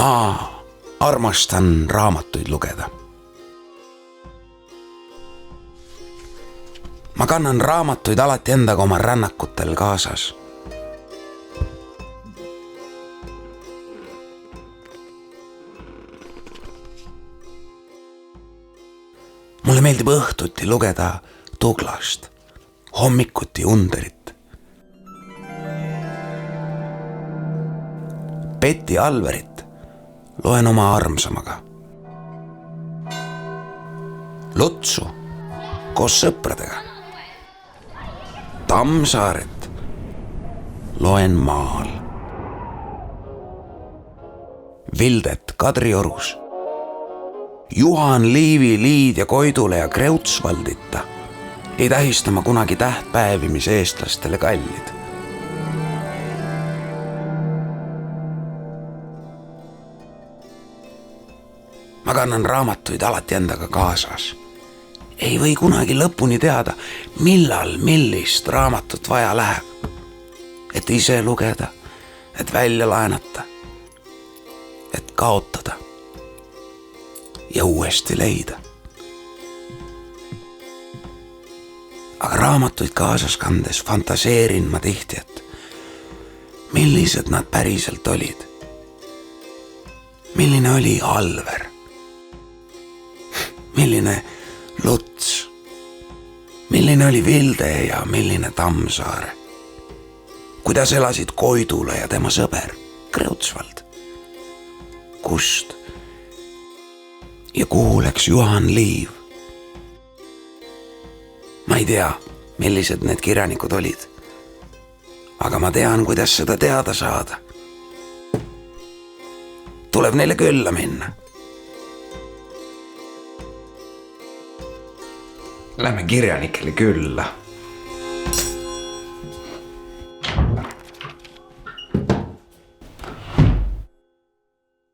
Ma armastan raamatuid lugeda. Ma kannan raamatuid alati endaga oma rännakutel kaasas. Mulle meeldib õhtuti lugeda Douglast, hommikuti Underit. Betty Alverit loen oma armsamaga. Lutsu koos sõpradega. Tammsaaret loen maal. Vildet Kadriorus. Juhan Liivi, Liid ja Koidule ja Kreutzwaldita ei tähista ma kunagi tähtpäevi, mis eestlastele kallid. Ma kannan raamatuid alati endaga kaasas. Ei või kunagi lõpuni teada, millal millist raamatut vaja läheb. Et ise lugeda, et välja laenata, et kaotada ja uuesti leida. Aga raamatuid kaasas kandes fantaseerin ma tihti, et millised nad päriselt olid. Milline oli Alver? Milline Luts? Milline oli Vilde ja milline Tammsaare? Kuidas elasid Koidule ja tema sõber Kreutzwald? Kust? Ja kuhu läks Juhan Liiv? Ma ei tea, millised need kirjanikud olid. Aga ma tean, kuidas seda teada saada. Tuleb neile külla minna. Lähme kirjanikele külla.